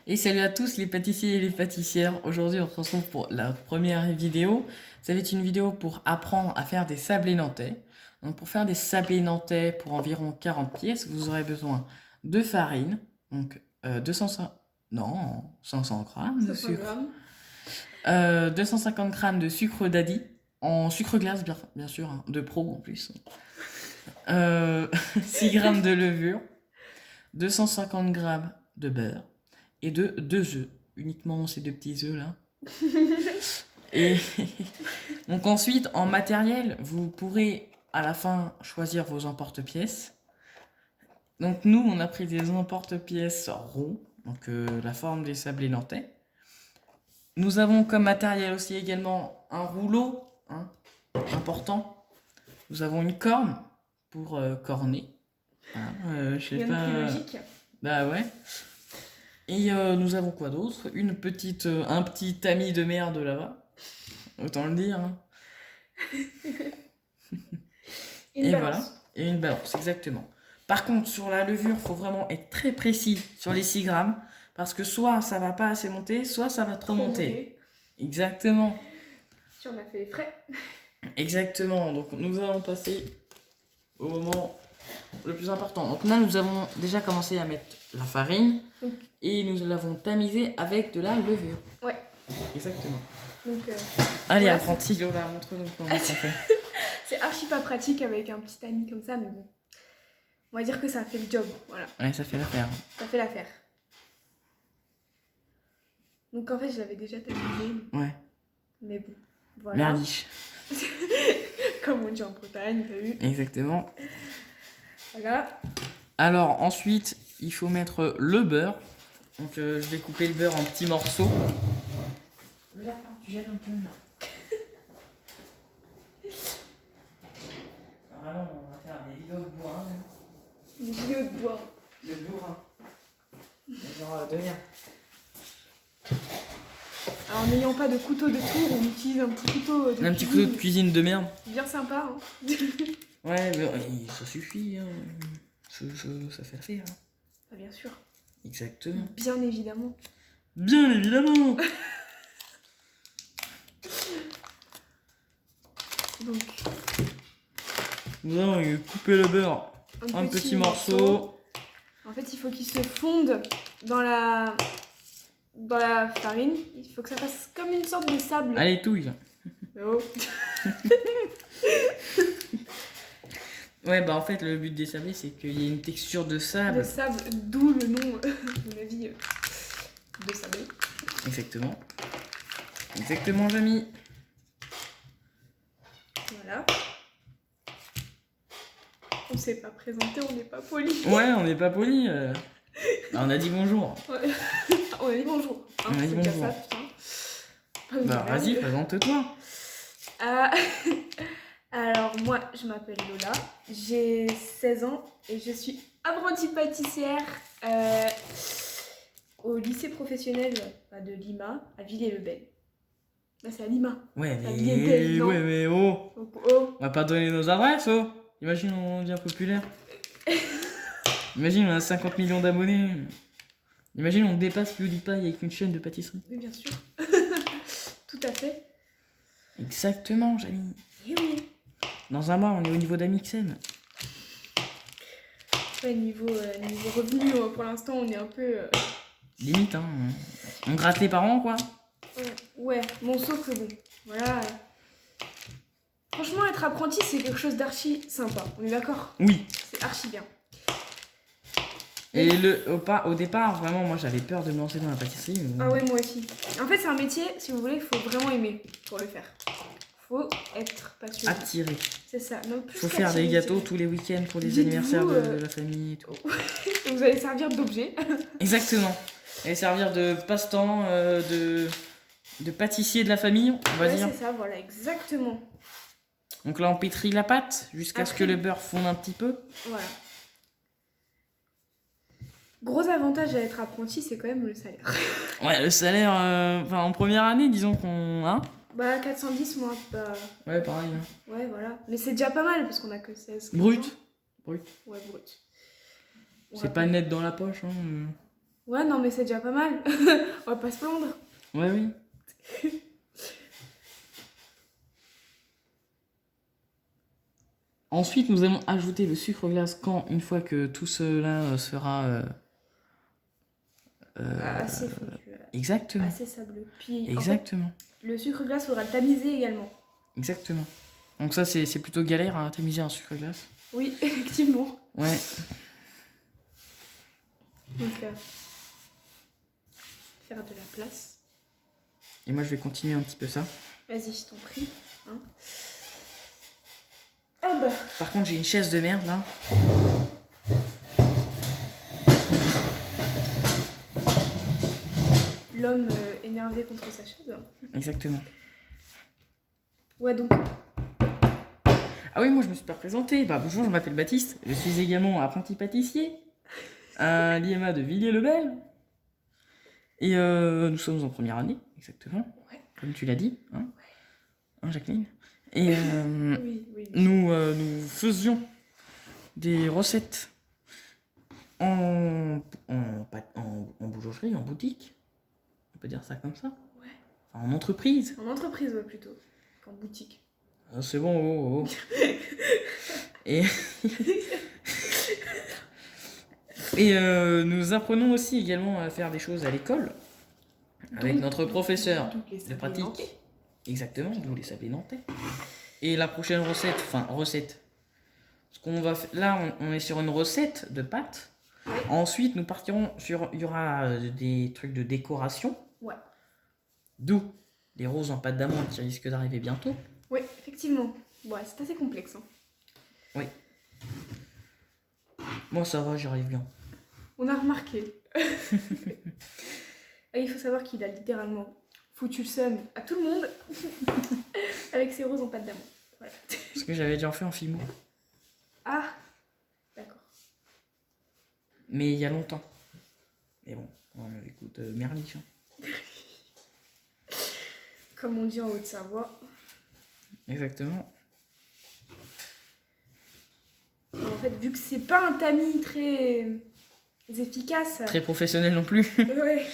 Et salut à tous les pâtissiers et les pâtissières. Aujourd'hui, on se retrouve pour la première vidéo. Ça va être une vidéo pour apprendre à faire des sablés nantais. Donc, pour faire des sablés nantais pour environ 40 pièces, vous aurez besoin de farine, donc 200, non, 500 grammes de 500 sucre, grammes. 250 grammes de sucre daddy, en sucre glace, bien sûr, hein, de pro en plus. 6 grammes de levure, 250 grammes de beurre et de 2 œufs, uniquement ces deux petits œufs là. Et donc ensuite, en matériel, vous pourrez à la fin choisir vos emporte-pièces. Donc nous, on a pris des emporte-pièces ronds, donc la forme des sablés nantais. Nous avons comme matériel aussi également un rouleau, hein, important. Nous avons une corne pour corner. Hein, je sais Rien de pas. plus logique. Bah ouais. Et nous avons quoi d'autre? Un petit tamis de merde là-bas. Autant le dire. Hein. Une Et balance. voilà. Et une balance, exactement. Par contre, sur la levure, il faut vraiment être très précis sur les 6 grammes. Parce que soit ça va pas assez monter, soit ça va trop monter. Exactement. Si on a fait les frais. Exactement. Donc nous allons passer au moment le plus important. Donc là, nous avons déjà commencé à mettre la farine. Donc, Et nous l'avons tamisée avec de la levure. ouais. Exactement. Donc, Allez, voilà, apprenti, Lola, montre-nous comment ça fait. c'est archi pas pratique avec un petit tamis comme ça, mais bon. On va dire que ça fait le job. Voilà. Ouais, ça fait l'affaire. Ça fait l'affaire. Donc en fait, je l'avais déjà tamisé. Ouais. Mais bon. Voilà. Merdiche. Comme on dit en Bretagne, t'as vu. Exactement. Voilà. Alors, ensuite, il faut mettre le beurre. Donc, je vais couper le beurre en petits morceaux. Là, tu jettes un peu là. Vraiment, on va faire des vidéos de bourrin. Des vidéos de bois. De bourrin. Genre, devenir. Alors, en n'ayant pas de couteau de tour, on utilise un petit couteau de Un petit couteau de cuisine de merde. bien sympa. Hein. Ouais, mais ça suffit. Hein. Ça fait l'affaire. Hein. Ah, bien sûr. Exactement. Bien évidemment. Bien évidemment. Donc, Nous allons couper le beurre en petits morceaux. En fait, il faut qu'il se fonde dans la farine. Il faut que ça fasse comme une sorte de sable. Allez, touille. Oh. Ouais, bah en fait, le but des sablés, c'est qu'il y ait une texture de sable. Le sable, d'où le nom, de mon avis, de sable. Exactement. Exactement, Jamy. Voilà. On s'est pas présenté, on n'est pas poli. Ouais, on n'est pas poli. On a dit bonjour. Ouais. On a dit bonjour. Hein, On a dit c'est déjà bonjour. ça, putain. Pas de Bah, merde. vas-y, présente-toi. Alors, moi, je m'appelle Lola, j'ai 16 ans et je suis apprentie pâtissière au lycée professionnel de Lima, à Villers-le-Bel. Là, c'est à Lima. Ouais, Ça mais... vient d'elle, non Ouais, mais oh. Donc, oh. On va pas donner nos adresses, oh. Imagine, on devient populaire. Imagine, on a 50 millions d'abonnés. Imagine, on dépasse PewDiePie avec une chaîne de pâtisserie. Oui, bien sûr. Tout à fait. Exactement, Jamy. Et oui. Dans un mois, on est au niveau d'Amixem. Ouais, niveau revenu, pour l'instant, on est un peu... Limite, hein. On gratte les parents, quoi. Ouais, bon, sauf que bon, voilà. Franchement, être apprenti, c'est quelque chose d'archi sympa. On est d'accord? Oui. C'est archi bien. Et au départ, vraiment, moi, j'avais peur de me lancer dans la pâtisserie. Mais... Ah ouais, moi aussi. En fait, c'est un métier, si vous voulez, il faut vraiment aimer pour le faire. Faut être passionné. Attiré. C'est ça. Non, plus Faut faire des qu'attiré, gâteaux tous les week-ends pour les Dites-vous, anniversaires de la famille et tout. Et vous allez servir d'objet. Exactement. Et servir de passe-temps, de pâtissier de la famille, on va Ouais, dire. c'est ça, voilà, exactement. Donc là, on pétrit la pâte jusqu'à ce que le beurre fonde un petit peu. Voilà. Gros avantage à être apprenti, c'est quand même le salaire. Ouais, le salaire, en première année, disons qu'on... Hein Bah, 410, moi, bah... Ouais, pareil. Hein. Ouais, voilà. Mais c'est déjà pas mal, parce qu'on a que 16. Brut. Brut. Ouais, brut. C'est pas net dans la poche, hein. Ouais, non, mais c'est déjà pas mal. On va pas se plaindre. Ouais, oui. Ensuite, nous allons ajouter le sucre glace quand, une fois que tout cela sera... Assez fondu. Exactement. Assez sableux. Puis, Exactement. en fait, le sucre glace faudra le tamiser également. Exactement. Donc ça, c'est plutôt galère à tamiser un sucre glace. Oui, effectivement. Ouais. Donc, faire de la place. Et moi, je vais continuer un petit peu ça. Vas-y, je t'en prie. Hein. Ah bah. Par contre, j'ai une chaise de merde, là. L'homme énervé contre sa chaise. Exactement. Ouais, donc. Ah oui, moi, je me suis pas présenté. Bah, bonjour, je m'appelle Baptiste. Je suis également apprenti pâtissier à l'IMA de Villiers-le-Bel. Et nous sommes en première année, exactement. Ouais. Comme tu l'as dit, hein, hein Jacqueline. Et Oui. nous faisions des recettes en boulangerie, en boutique. On peut dire ça comme ça. Ouais. Enfin, en entreprise. En entreprise, ouais, plutôt. Qu'en boutique. Ah, c'est bon, oh, oh. Et, nous apprenons aussi également à faire des choses à l'école. Avec notre professeur de pratique. Nantais. Exactement, d'où les sablés nantais. Et la prochaine recette, enfin recette. Ce qu'on va là, on est sur une recette de pâtes. Ouais. Ensuite, nous partirons sur, il y aura des trucs de décoration. Ouais. D'où les roses en pâte d'amande qui risquent d'arriver bientôt. Oui, effectivement. Ouais, c'est assez complexe. Hein. Oui. Moi, ça va, j'y arrive bien. On a remarqué. Et il faut savoir qu'il a littéralement foutu le seum à tout le monde avec ses roses en pâte d'amande. Voilà. Parce que j'avais déjà fait en filmo. Ah, d'accord. Mais il y a longtemps. Mais bon, écoute, merliche. Hein. Comme on dit en Haute-Savoie. Exactement. En fait, vu que c'est pas un tamis très efficace, Très professionnel non plus. ouais,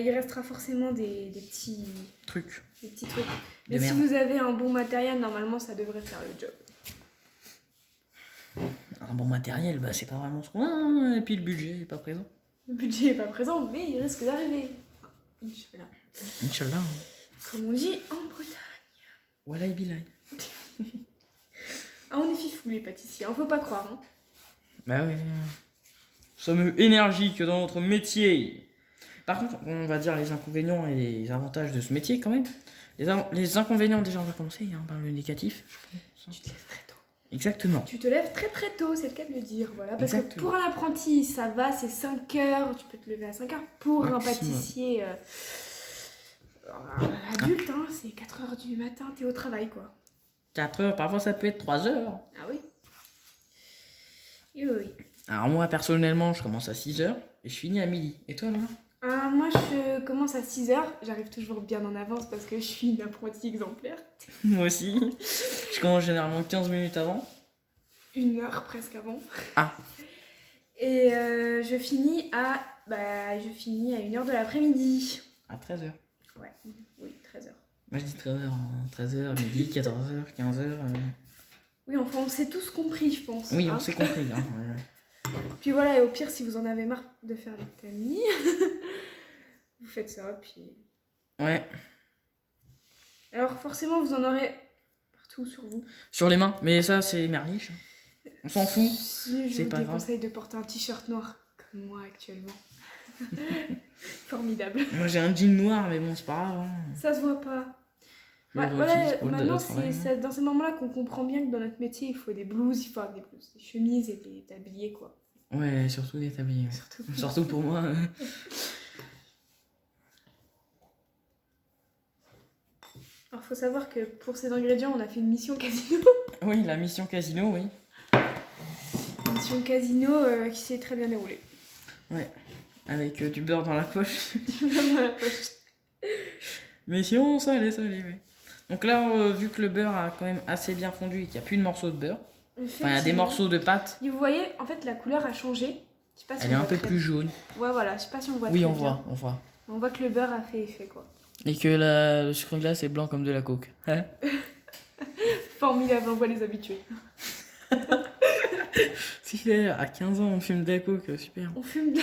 il restera forcément des petits Truc. trucs. De Mais si merde. vous avez un bon matériel, normalement, ça devrait faire le job. Un bon matériel, bah c'est pas vraiment ce qu'on a. Hein. Et puis le budget est pas présent. Le budget est pas présent, mais il risque d'arriver. Inch'Allah. Inch'Allah. Hein. Comme on dit en Bretagne. Voilà et bilaï. Ah, on est fifou les pâtissiers, hein, faut pas croire. Hein. Bah oui. Nous sommes énergiques dans notre métier. Par contre, on va dire les inconvénients et les avantages de ce métier quand même. Les inconvénients, déjà, on va commencer hein, par le négatif. Tu te lèves très tôt. Exactement. Tu te lèves très très tôt, c'est le cas de le dire. Voilà. Parce que Exactement. pour un apprenti, ça va, c'est 5 heures, tu peux te lever à 5 heures. Pour un Maximum. pâtissier adulte, hein, c'est 4 heures du matin, t'es au travail quoi. 4 heures, parfois ça peut être 3 heures. Ah oui. Oui. Alors moi, personnellement, je commence à 6 heures et je finis à midi. Et toi, Laura? Moi, je commence à 6 heures. J'arrive toujours bien en avance parce que je suis une apprentie exemplaire. Moi aussi. Je commence généralement 15 minutes avant. 1 heure presque avant. Ah. Et je finis à 1h de l'après-midi. À 13 heures. Ouais, oui, 13h. Moi je dis 13 heures. 13 heures, midi, 14 heures, 15 heures. Oui, enfin, on s'est tous compris, je pense. Oui, hein. on s'est compris. Hein. Ouais. Puis voilà, et au pire, si vous en avez marre de faire les tamis, vous faites ça, puis... Ouais. Alors forcément, vous en aurez partout sur vous. Sur les mains, mais ça c'est merliche. On s'en fout. Si, je C'est vous pas grave. déconseille de porter un t-shirt noir, comme moi actuellement. Formidable. Moi j'ai un jean noir, mais bon, c'est pas grave. Hein. Ça se voit pas. Je Ouais, le voilà, réutilise pour le maintenant, travail, c'est dans ces moments-là qu'on comprend bien que dans notre métier, il faut des blouses, il faut avoir des blouses, des chemises et des tabliers, quoi. Ouais, surtout des tabliers. Surtout pour moi. Alors, faut savoir que pour ces ingrédients, on a fait une mission casino. Oui, la mission casino, oui. Une mission casino qui s'est très bien déroulée. Ouais. Avec du beurre dans la poche. Dans la poche. Mission salée, oui. Donc là, vu que le beurre a quand même assez bien fondu et qu'il n'y a plus de morceaux de beurre, enfin il y a des morceaux de pâte. Et vous voyez, en fait, la couleur a changé. Je sais pas si Elle est un peu très- plus jaune. Ouais, voilà, je sais pas si on voit Oui, très on bien. voit, on voit. On voit que le beurre a fait effet, quoi. Et que le sucre glace est blanc comme de la coke. Hein? Formidable, on voit les habitués. Super, à 15 ans, on fume de la coke, super. On fume de...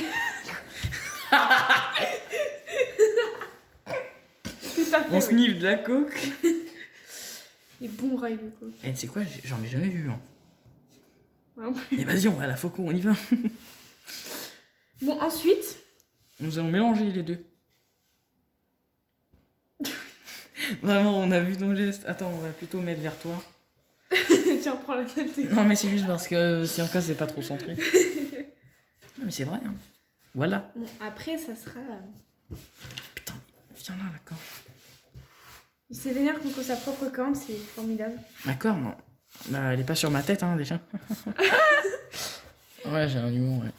Tout à fait, On oui. sniffe de la coke. Les bons rails de coke. Et tu sais quoi, j'en ai jamais vu. Hein. Ouais, en plus. Et vas-y, on va à la Faucon, on y va. Bon, ensuite, Nous allons mélanger les deux. Vraiment, on a vu ton geste. Attends, on va plutôt mettre vers toi. tiens, prends la tête. Non, mais c'est juste parce que si en cas c'est pas trop centré. Non, mais c'est vrai. Hein. Voilà. Bon, après, ça sera... Putain, viens là, d'accord. Il sait venir contre sa propre corne, c'est formidable. D'accord, non. Bah, elle est pas sur ma tête, hein, déjà. Ouais, j'ai un humour, ouais.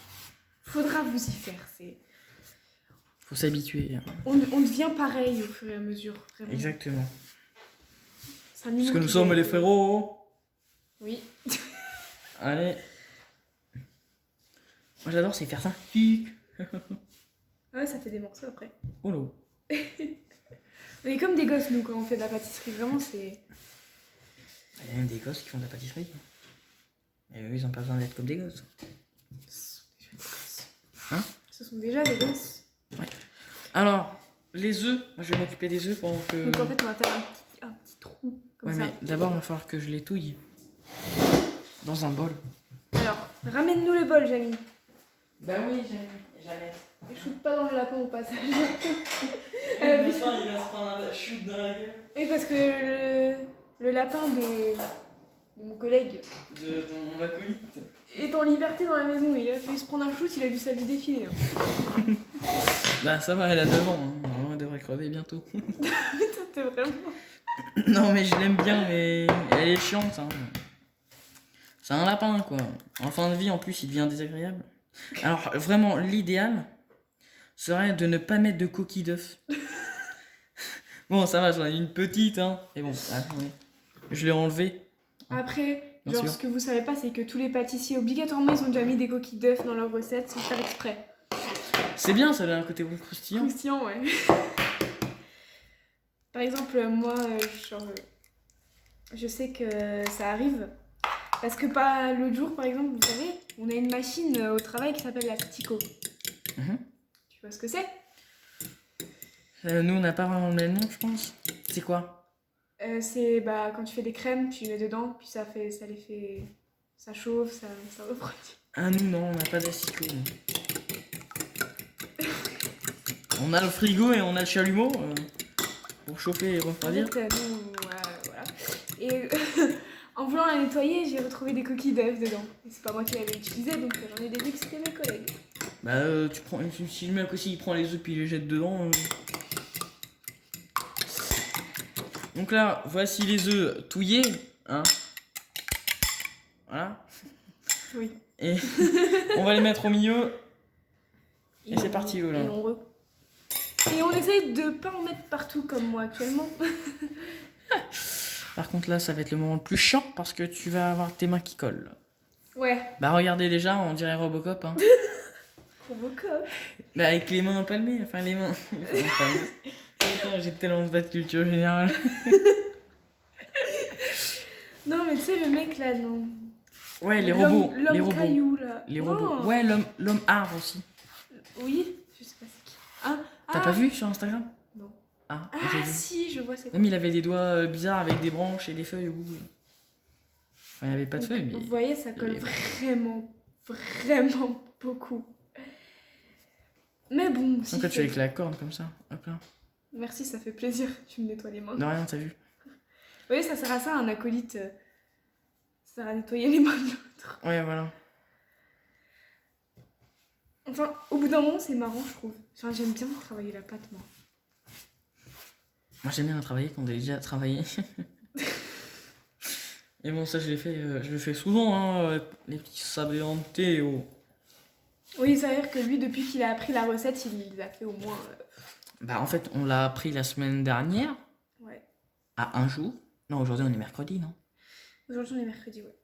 Faudra vous y faire, c'est... Faut s'habituer. Hein. On devient pareil au fur et à mesure, vraiment. Exactement. C'est un Parce humour que nous qui sommes est- les frérots. Oui. Allez. Moi j'adore, c'est faire ça. Hic. Ouais, ça fait des morceaux après. Oh là. On est comme des gosses, nous, quand on fait de la pâtisserie. Vraiment, c'est... Il y a même des gosses qui font de la pâtisserie. Et eux, ils ont pas besoin d'être comme des gosses. Hein? Ce sont déjà des gosses. Alors, les œufs. Moi je vais m'occuper des œufs pendant que. Donc en fait, on va faire un petit trou, comme Ouais, ça. mais d'abord, il va falloir que je les touille. Dans un bol. Alors, ramène-nous le bol, Jamie. Bah oui, jamais. Et shoot pas dans le lapin au passage. Il va se prendre un shoot dans la gueule. Et parce que le lapin de mon collègue De mon acolyte. est en liberté dans la maison. Il a fait se prendre un shoot, il a vu sa vie défiler. Hein. Bah ça va, elle a 9 ans. Hein. Normalement, elle devrait crever bientôt. Putain, t'es vraiment... Non mais je l'aime bien, mais elle est chiante. Hein. C'est un lapin quoi. En fin de vie en plus il devient désagréable. Alors vraiment l'idéal serait de ne pas mettre de coquille d'œuf. Bon ça va, j'en ai une petite hein. Et bon, attendez. Je l'ai enlevé. Après, Bien genre sûr. ce que vous savez pas, c'est que tous les pâtissiers, obligatoirement, ils ont déjà mis des coquilles d'œufs dans leurs recettes sans faire exprès. C'est bien, ça a un côté croustillant. Croustillant, ouais. Par exemple, moi, genre, je sais que ça arrive. Parce que pas l'autre jour, par exemple, vous savez, on a une machine au travail qui s'appelle la Stico. Mhm. Tu vois ce que c'est? Nous on n'a pas vraiment le même nom je pense. C'est quoi? C'est bah, quand tu fais des crèmes, tu les mets dedans, puis ça les fait... Ça chauffe, ça refroidit. Ah nous non, on n'a pas d'asticot. On a le frigo et on a le chalumeau pour chauffer et En refroidir. fait, nous, voilà. Et en voulant la nettoyer, j'ai retrouvé des coquilles d'œufs dedans. Et c'est pas moi qui l'avais utilisé, donc j'en ai déduit que c'était mes collègues. Bah tu prends, si le mec aussi il prend les œufs puis il les jette dedans. Donc là, voici les œufs touillés, hein. Voilà. Oui. Et on va les mettre au milieu. Et c'est parti, Lola. Et on essaye de pas en mettre partout comme moi actuellement. Par contre là, ça va être le moment le plus chiant parce que tu vas avoir tes mains qui collent. Ouais. Bah regardez déjà, on dirait Robocop, hein. Robocop. Bah avec les mains palmées, enfin les mains. Putain, j'ai tellement pas de culture générale. Non mais tu sais le mec là, non. Ouais, les L'homme- robots. Les L'homme robots. caillou là. Les Non. robots. Ouais, l'homme art aussi. Oui, je sais pas c'est qui. Ah, T'as pas vu sur Instagram? Non. Ah, Ah j'ai vu. si, je vois c'est Même il avait des doigts bizarres avec des branches et des feuilles au bout. Enfin, il n'y avait pas de feuilles, mais. Vous voyez, ça colle il y avait- vraiment beaucoup. Mais bon, si. Donc là, tu fais avec la corde comme ça. Hop là. Merci, ça fait plaisir. Tu me nettoies les mains. De rien, t'as vu. Vous voyez, ça sert à ça, un acolyte. Ça sert à nettoyer les mains de l'autre. Ouais, voilà. Enfin, au bout d'un moment, c'est marrant, je trouve. Enfin, j'aime bien travailler la pâte, moi. Moi, j'aime bien travailler quand on a déjà travaillé. Et bon, ça, je le fais souvent, hein, les petits sablés en thé. Oui, ça veut dire que lui, depuis qu'il a appris la recette, il les a fait au moins. Bah, en fait, on l'a appris la semaine dernière, Ouais. à un jour. Non, aujourd'hui, on est mercredi, non? Aujourd'hui, on est mercredi, ouais.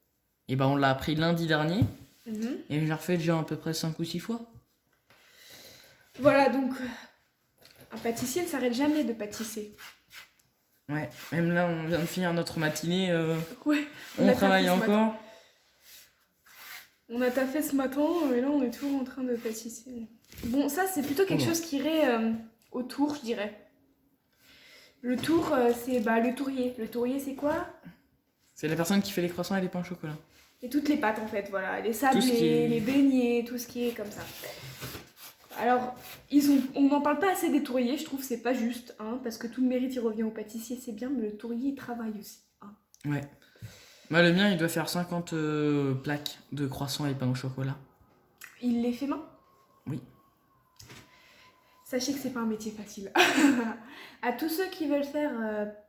Et bah, on l'a appris lundi dernier. Mhm. Et je l'ai refait déjà à peu près 5 ou 6 fois. Voilà, donc un pâtissier ne s'arrête jamais de pâtisser. Ouais, même là, on vient de finir notre matinée. Ouais, On a travaille taffé ce matin. encore. On a taffé ce matin et là on est toujours en train de pâtisser. Bon, ça c'est plutôt quelque Oula. chose qui irait au tour, je dirais. Le tour, c'est le tourrier. Le tourrier, c'est quoi? C'est la personne qui fait les croissants et les pains au chocolat. Et toutes les pâtes en fait, voilà. Les Tout ce qui sablés, est- les beignets, tout ce qui est comme ça. Alors, on n'en parle pas assez des tourriers, je trouve, c'est pas juste, hein, parce que tout le mérite il revient au pâtissier, c'est bien, mais le tourrier il travaille aussi. Hein. Ouais. Bah, le mien, il doit faire 50 plaques de croissants et pains au chocolat. Il les fait main? Oui. Sachez que c'est pas un métier facile. À tous ceux qui veulent faire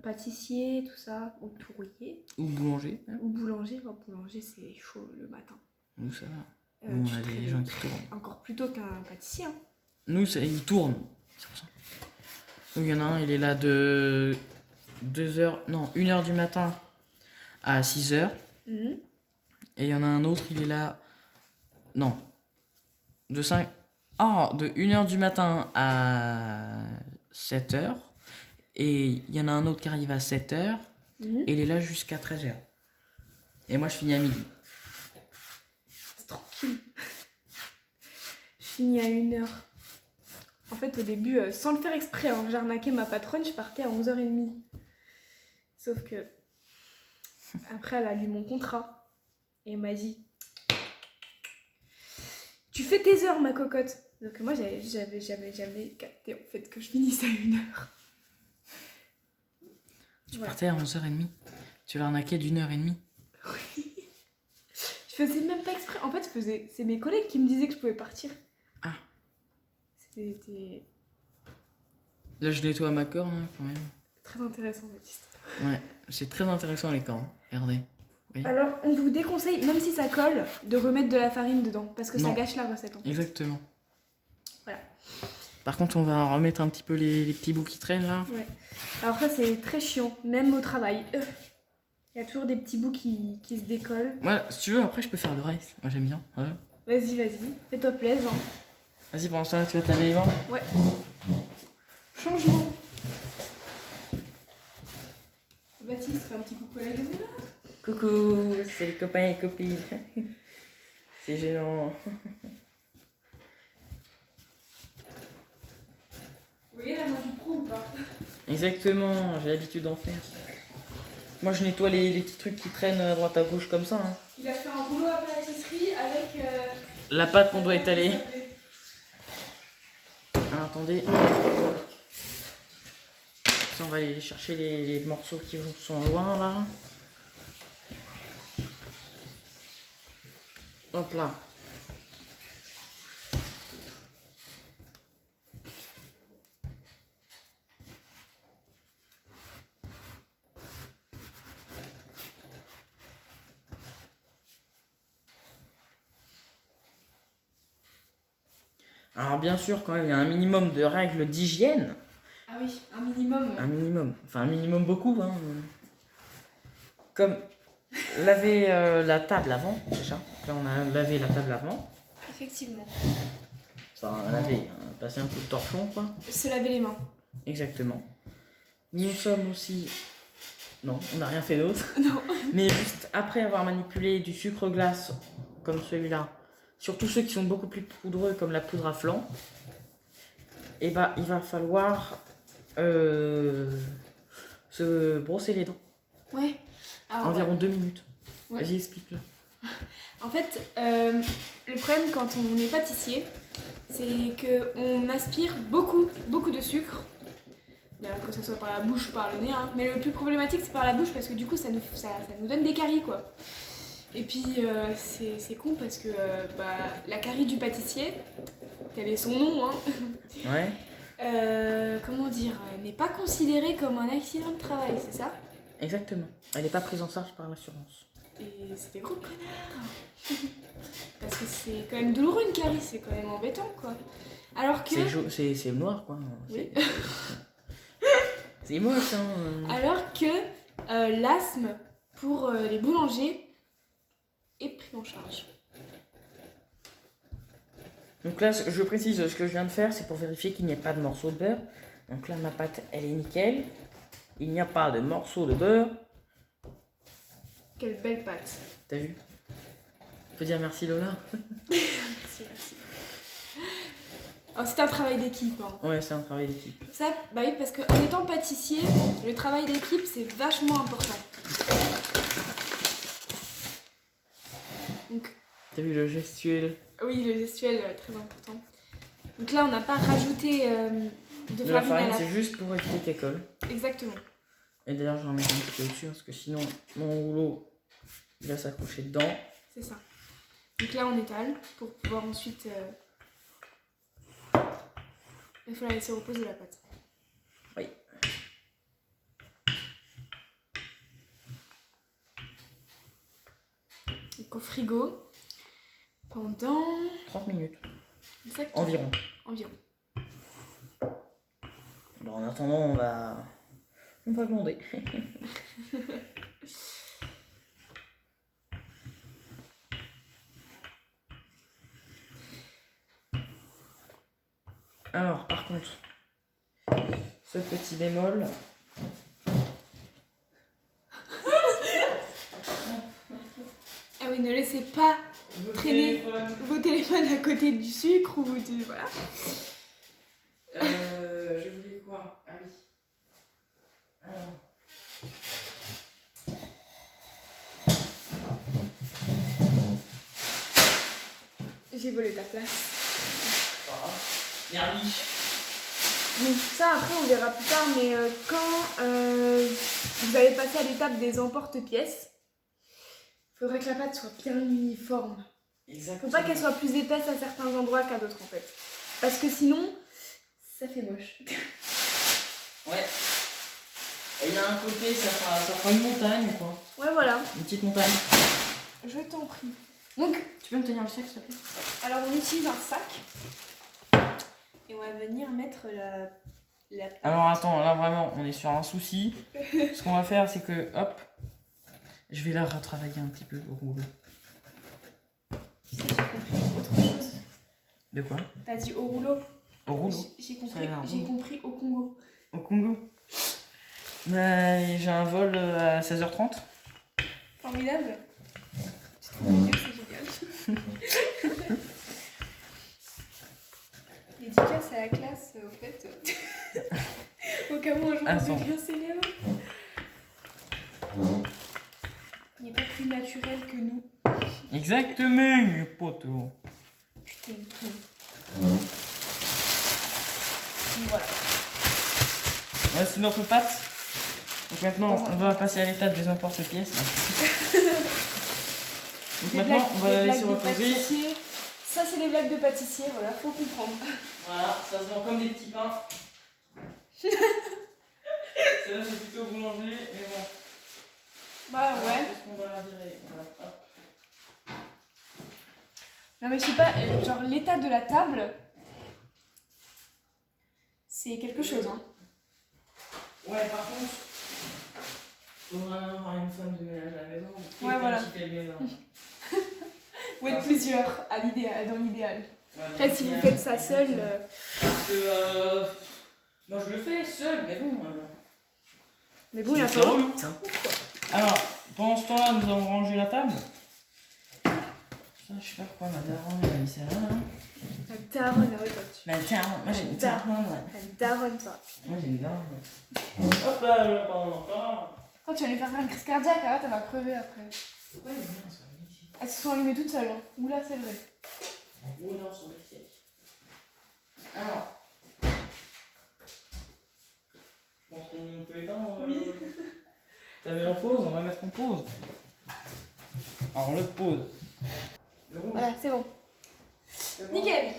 pâtissier, tout ça, ou tourrier, Ou boulanger. Hein. ou boulanger, enfin, boulanger c'est chaud le matin. Nous, ça va. Euh, Nous, tu on a te des réveilles gens qui tournent. encore plus tôt qu'un pâtissier. Hein. Nous, ils tournent. C'est pour ça. Donc, il y en a un, il est là de 1h du matin à 6h. Mhm. Et il y en a un autre, il est là. Non. De 1h du matin à 7h. Et il y en a un autre qui arrive à 7h. Mhm. Et il est là jusqu'à 13h. Et moi, je finis à midi. C'est tranquille. Je finis à 1h. En fait, au début, sans le faire exprès, hein, j'arnaquais ma patronne, je partais à 11h30. Sauf que, après, elle a lu mon contrat. Et elle m'a dit, tu fais tes heures, ma cocotte. Donc moi, j'avais jamais capté, en fait, que je finissais à 1h. Tu Voilà. partais à 11h30. Tu l'arnaquais d'1h30. Je faisais même pas exprès. En fait, c'est mes collègues qui me disaient que je pouvais partir. Ah. C'était Là, je nettoie ma corne, hein, quand même. très intéressant, Baptiste. Ouais, c'est très intéressant les cornes. Regardez. Oui. Alors, on vous déconseille, même si ça colle, de remettre de la farine dedans, parce que ça Non. gâche la recette. En fait. Exactement. Voilà. Par contre, on va remettre un petit peu les petits bouts qui traînent là. Ouais. Alors ça, c'est très chiant, même au travail. Il y a toujours des petits bouts qui se décollent. Ouais, si tu veux, après, je peux faire le reste. Moi, j'aime bien. Ouais. Vas-y, fais-toi plaisir. Hein. Vas-y, pendant ce temps-là, tu vas te laver les mains. Ouais. Changement. Baptiste, fais un petit coucou à la caméra. Coucou, c'est les copains et copines. C'est géant. Vous voyez la main du pro ou pas? Exactement, j'ai l'habitude d'en faire. Moi, je nettoie les petits trucs qui traînent à droite à gauche comme ça. Hein. Il a fait un boulot à pâtisserie avec... La pâte qu'on doit étaler. Ah, attendez. Ça, on va aller chercher les morceaux qui sont loin là. Hop là. Alors bien sûr, quand même, il y a un minimum de règles d'hygiène. Ah oui, un minimum. Un minimum. Enfin, un minimum beaucoup. Hein. Comme laver la table avant, déjà. Là, on a lavé la table avant. Effectivement. Enfin, laver, hein, passer un coup de torchon, quoi. Se laver les mains. Exactement. Nous sommes aussi... Non, on n'a rien fait d'autre. Non. Mais juste après avoir manipulé du sucre glace, comme celui-là, surtout ceux qui sont beaucoup plus poudreux, comme la poudre à flan, et bah, il va falloir se brosser les dents. Ouais. Alors, Environ 2 minutes. Ouais. Vas-y, explique-le. En fait, le problème quand on est pâtissier, c'est qu'on aspire beaucoup de sucre. Que ce soit par la bouche ou par le nez. Hein. Mais le plus problématique, c'est par la bouche parce que du coup, ça nous donne des caries, quoi. Et puis, c'est con parce que la carie du pâtissier, tel est son nom, hein, Ouais, comment dire, n'est pas considérée comme un accident de travail, c'est ça? exactement. Elle n'est pas prise en charge par l'assurance. Et c'est des gros connards. Parce que c'est quand même douloureux une carie, c'est quand même embêtant, quoi. Alors que... C'est noir, quoi. Oui. C'est moche, hein. Alors que l'asthme pour les boulangers est pris en charge. Donc là, je précise, ce que je viens de faire, c'est pour vérifier qu'il n'y ait pas de morceaux de beurre. Donc là, ma pâte, elle est nickel. Il n'y a pas de morceaux de beurre. Quelle belle pâte. T'as vu? On peut dire merci Lola? Merci. Oh, c'est un travail d'équipe. Hein. Ouais, c'est un travail d'équipe. Ça, bah oui, parce qu'en étant pâtissier, le travail d'équipe, c'est vachement important. Donc, T'as vu le gestuel? oui, le gestuel, très important. Donc là, on n'a pas rajouté de De la farine à farine, la... c'est juste pour éviter qu'elle colle. Exactement. Et d'ailleurs, j'en mets un petit peu au-dessus, parce que sinon, mon rouleau, il va s'accrocher dedans. C'est ça. Donc là, on étale pour pouvoir ensuite... Il faut la laisser reposer la pâte. Oui. Donc au frigo pendant 30 minutes. exactement. Environ. Bon, en attendant, on va gronder. Alors, par contre, ce petit bémol. Ah oui, ne laissez pas traîner vos téléphones à côté du sucre ou du... Voilà. Je voulais quoi? Ah oui. Alors. J'ai volé ta place. Merci. Donc ça, après, on verra plus tard, mais quand vous allez passer à l'étape des emporte-pièces, il faudrait que la pâte soit bien uniforme. Exactement. Faut pas qu'elle soit plus épaisse à certains endroits qu'à d'autres, en fait. Parce que sinon, ça fait moche. Ouais. Et il y a un côté, ça fera une montagne, quoi. Ouais, voilà. Une petite montagne. Je t'en prie. Donc, Tu peux me tenir le sac, s'il te plaît? alors on utilise un sac. Et on va venir mettre la... Alors attends, là vraiment, on est sur un souci. Ce qu'on va faire, c'est que, hop, je vais la retravailler un petit peu au rouleau. J'ai compris autre chose. De quoi? T'as dit au rouleau. Au rouleau. J'ai Ça a l'air compris, bon. au Congo. Au Congo. J'ai un vol à 16h30. Formidable. C'est trop mignon, c'est génial. Dédicace à la classe, au fait. Au cas où un jour on devient célèbre. Il n'est pas plus naturel que nous. Exactement, mes potos. Putain. Voilà. Voici notre pâte. Donc maintenant, on va passer à l'étape des emporte-pièces. Donc maintenant, on va la laisser reposer. Ça, c'est les blagues de pâtissier, voilà, faut comprendre. Voilà, ça se vend comme des petits pains. Celle-là, c'est plutôt boulanger, mais bon. Bah ouais. Est-ce qu'on va la virer? Voilà. Non mais je sais pas, genre l'état de la table, c'est quelque chose, hein. Ouais, par contre, faudra avoir une femme de ménage à la maison. Ouais, voilà. Ou être plusieurs, dans l'idéal. Ouais, Après, si vous faites ça seul... Parce que moi je le fais seul, mais bon. Mais bon, il y a c'est pas relou. Alors, pendant ce temps-là, nous avons rangé la table. Ça, je sais pas pourquoi ma daronne elle a mis ça là. La daronne, ah ouais, toi, tu... Ma daronne, moi j'ai une daronne. La daronne, toi. Moi j'ai une daronne. Hop là, pardon. Quand tu vas aller faire une crise cardiaque, là, t'as va crever après. Ouais, mais non, ça va ici. Elles se sont allumées toutes seules, hein. Oula, c'est vrai. Oh non, ça va ici. Alors. Je pense qu'on peut éteindre. Oui. T'as mis en pause, on va mettre en pause. Alors le pause. Le rouge. Voilà, c'est bon. C'est bon. Nickel.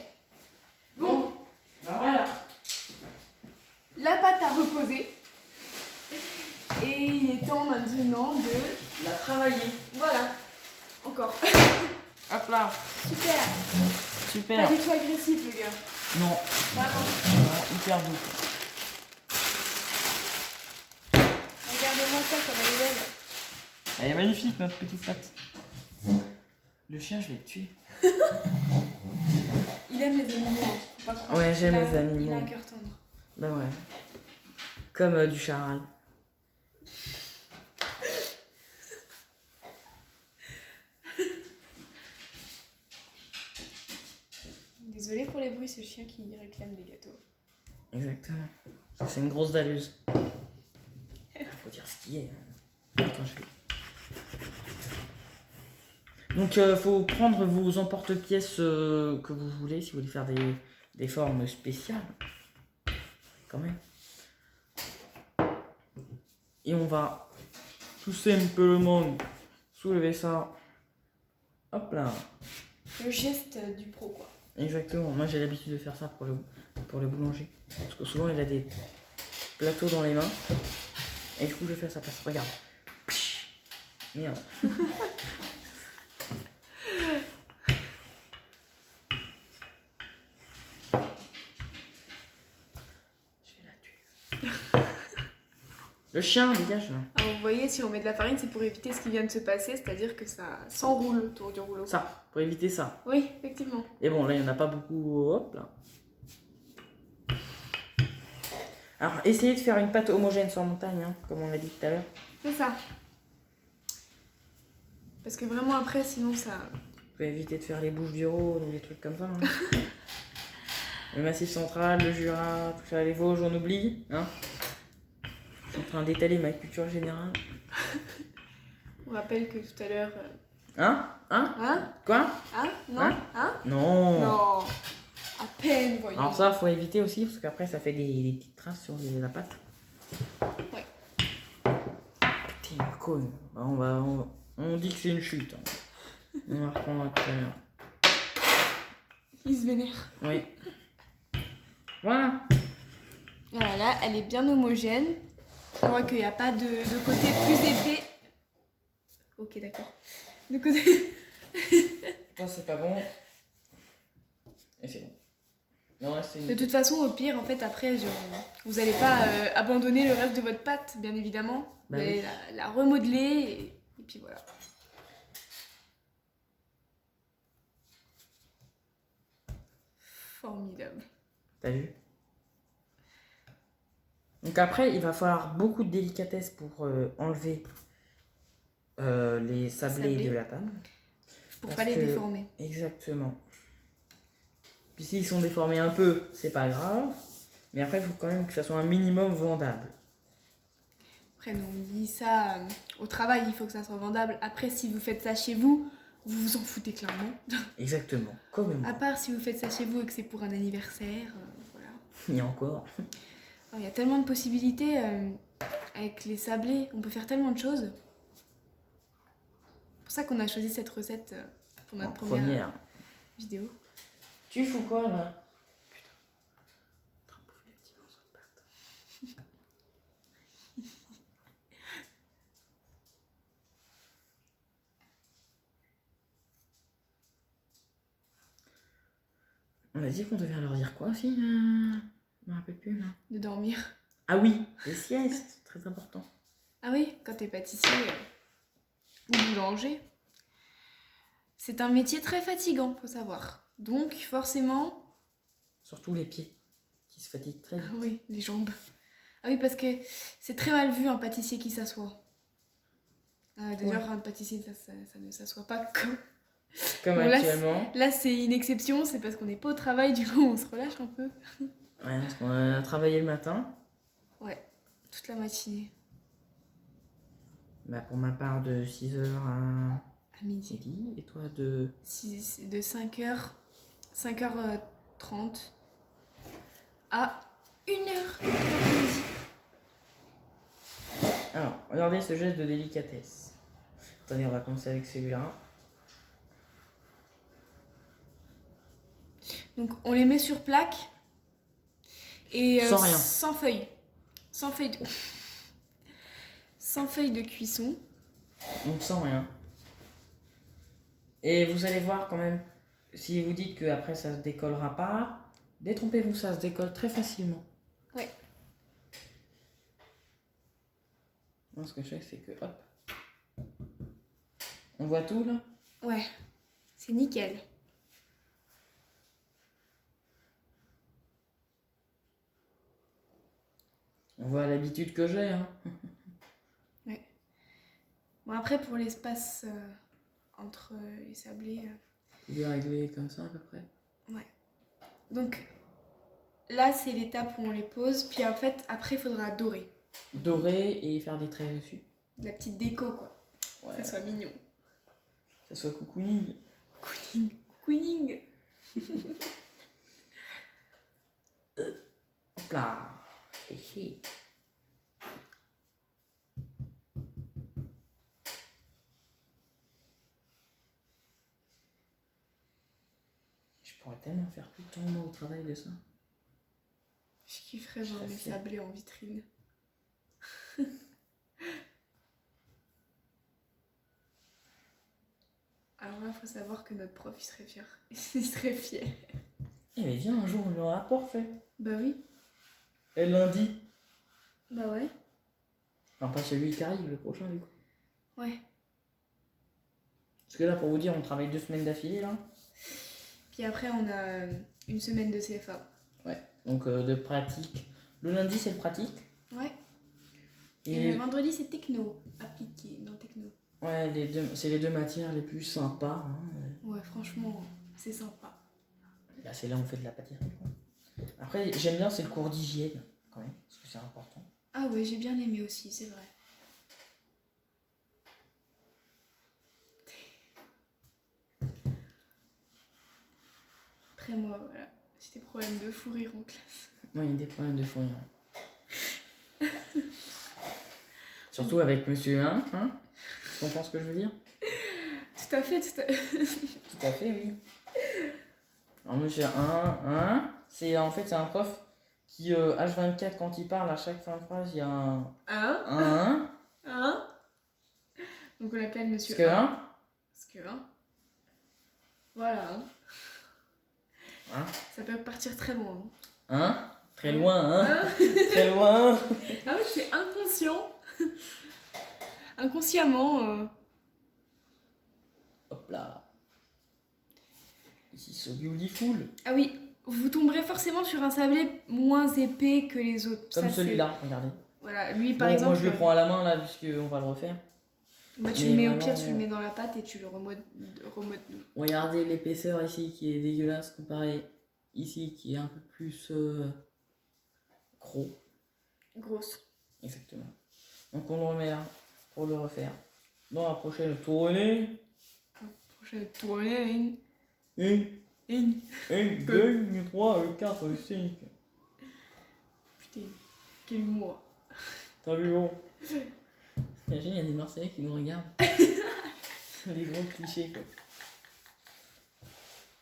Bon, Ben voilà. la pâte a reposé. Et il est temps maintenant de... La travailler. Voilà. Encore. Hop là. Super. Super. Pas du tout agressif, le gars. Non. Vraiment. Hyper doux. Regardez-moi ça, comme elle est belle. Elle est magnifique notre petite pâte. Le chien, je vais le tuer. Il aime les animaux. Hein. Faut pas croire. Ouais, j'aime Il a- les animaux. Il a un cœur tendre. Bah ouais. Comme du charal. Désolée pour les bruits, c'est le chien qui réclame des gâteaux. Exactement. Ça, c'est une grosse dalleuse. Faut dire ce qui est. Attends, Donc, faut prendre vos emporte-pièces que vous voulez si vous voulez faire des formes spéciales. Quand même. Et on va tout simplement soulever ça. Hop là. Le geste du pro, quoi. Exactement. Moi, j'ai l'habitude de faire ça pour le boulanger. Parce que souvent, il a des plateaux dans les mains. Et du coup, je fais ça passe. Regarde. Merde. Le chien, dégage là. Alors, vous voyez, si on met de la farine, c'est pour éviter ce qui vient de se passer, c'est-à-dire que ça s'enroule autour du rouleau. Ça, pour éviter ça. Oui, effectivement. Et bon, là, il n'y en a pas beaucoup. Hop là. Alors, essayez de faire une pâte homogène sur montagne, hein, comme on l'a dit tout à l'heure. C'est ça. Parce que vraiment, après, sinon, ça... Vous pouvez éviter de faire les Bouches du Rhône ou des trucs comme ça. Hein. Le Massif Central, le Jura, tout ça, les Vosges, on oublie. Hein. Je suis en train d'étaler ma culture générale. On rappelle que tout à l'heure... Hein? Hein? Quoi? Hein? Non? Hein? Hein? Non. Non. À peine, voyons. Alors ça, faut éviter aussi, parce qu'après, ça fait des petites traces sur la pâte. Ouais. Putain, le cône. Bah, on dit que c'est une chute. Hein. On va reprendre tout à l'heure. Il se vénère. Oui. Voilà. Voilà, là, elle est bien homogène. On voit qu'il n'y a pas de côté plus épais. Ok, d'accord. De côté... Ça, c'est pas bon. Et c'est bon. Non, là, c'est De toute façon, au pire, en fait, après, vous n'allez pas abandonner le reste de votre pâte, bien évidemment. Bah Vous allez oui. la remodeler et puis voilà. Formidable. T'as vu? Donc après, il va falloir beaucoup de délicatesse pour enlever les sablés de la table. Pour Parce pas les que- déformer. Exactement. Puis s'ils sont déformés un peu, c'est pas grave. Mais après, il faut quand même que ça soit un minimum vendable. Après, nous, on dit ça au travail, il faut que ça soit vendable. Après, si vous faites ça chez vous, vous vous en foutez clairement. Exactement. Comme moi. À part si vous faites ça chez vous et que c'est pour un anniversaire, voilà. Et encore. Alors, il y a tellement de possibilités avec les sablés, on peut faire tellement de choses. C'est pour ça qu'on a choisi cette recette pour notre première vidéo. Tu fous quoi là? Putain. En train de bouffer les petits morceaux de pâte. On a dit qu'on devait leur dire quoi aussi? Je me rappelle plus là. De dormir. Ah oui, les siestes, très important. Ah oui, quand t'es pâtissier ou boulanger, c'est un métier très fatigant, faut savoir. Donc forcément, Surtout les pieds, qui se fatiguent très vite. ah oui, les jambes. Ah oui, parce que c'est très mal vu un pâtissier qui s'assoit. D'ailleurs, un pâtissier, ça ne s'assoit pas comme... Comme Bon, là, actuellement. Là, c'est une exception, c'est parce qu'on n'est pas au travail, du coup, on se relâche un peu. Ouais, parce qu'on a travaillé le matin. Ouais, toute la matinée, Bah, pour ma part, de 6h à à midi. midi. Et toi, de... De 5h30 à 1h de l'après-midi. Alors, regardez ce geste de délicatesse. Attendez, on va commencer avec celui-là. Donc on les met sur plaque et Sans rien. sans feuilles. Sans feuilles de... sans feuilles de cuisson. On sent rien. Et vous allez voir quand même, si vous dites qu'après ça se décollera pas, détrompez-vous, ça se décolle très facilement. Ouais. Moi, ce que je fais, c'est que hop. On voit tout là. Ouais, c'est nickel. On voit l'habitude que j'ai, hein. Bon, après, pour l'espace entre les sablés. Vous pouvez régler comme ça à peu près. Donc là, c'est l'étape où on les pose. Puis en fait, après, il faudra dorer. Dorer et faire des traits dessus. De la petite déco, quoi. Ouais. Que ça soit mignon. Que ça soit cocooning. Queening. Hop là. Hé, hé. Je pourrais tellement faire tout le temps moi au travail de ça. Je kifferais voir mes sablés en vitrine. Alors là, il faut savoir que notre prof, il serait fier. Il serait fier. Eh mais viens, un jour on aura rapport fait. Bah oui. Et lundi. Bah ouais. Enfin pas celui qui arrive, le prochain du coup. Ouais. Parce que là pour vous dire on travaille 2 semaines d'affilée là. Puis après, on a une semaine de CFA. Ouais. Donc de pratique. Le lundi c'est le pratique. Ouais. Et le vendredi, c'est techno. Appliqué, non techno. Ouais, c'est les 2 matières les plus sympas. Hein. Ouais, franchement, c'est sympa. Bah, c'est là où on fait de la pâtisserie. Quoi. Après, j'aime bien, c'est le cours d'hygiène, quand même, parce que c'est important. Ah ouais, j'ai bien aimé aussi, c'est vrai. Après moi, voilà, j'ai des problèmes de fou rire en classe. Moi, il y a des problèmes de fourrure. Surtout avec monsieur 1, hein. Tu comprends ce que je veux dire? Tout à fait, tout à fait. Tout à fait, oui. Alors, monsieur 1, c'est en fait, c'est un prof qui, H24, quand il parle, à chaque fin de phrase, il y a un. Hein? 1. Hein? Donc on l'appelle monsieur Parce que 1. 1. Parce que 1. Voilà. Hein. Hein? Ça peut partir très loin. 1. Très loin, hein? Hein? Très loin. Ah oui, c'est inconscient. Inconsciemment. Hop là. Ici, so beautiful. Ah oui, vous tomberez forcément sur un sablé moins épais que les autres. Comme Ça, celui-là, regardez. Voilà, lui par Bon, exemple. moi je le prends à la main là, puisqu'on va le refaire. Bah, tu Mais le mets au vraiment, pire, tu le mets dans la pâte et tu le remodes. Regardez l'épaisseur ici qui est dégueulasse comparé ici qui est un peu plus gros. Grosse. Exactement. Donc on le remet là pour le refaire. Dans la prochaine tournée. Prochaine tournée. 1, 2, 3, 4, 5. Putain, quel humour. T'as vu bon? Imagine, il y a des Marseillais qui nous regardent. Les gros clichés quoi.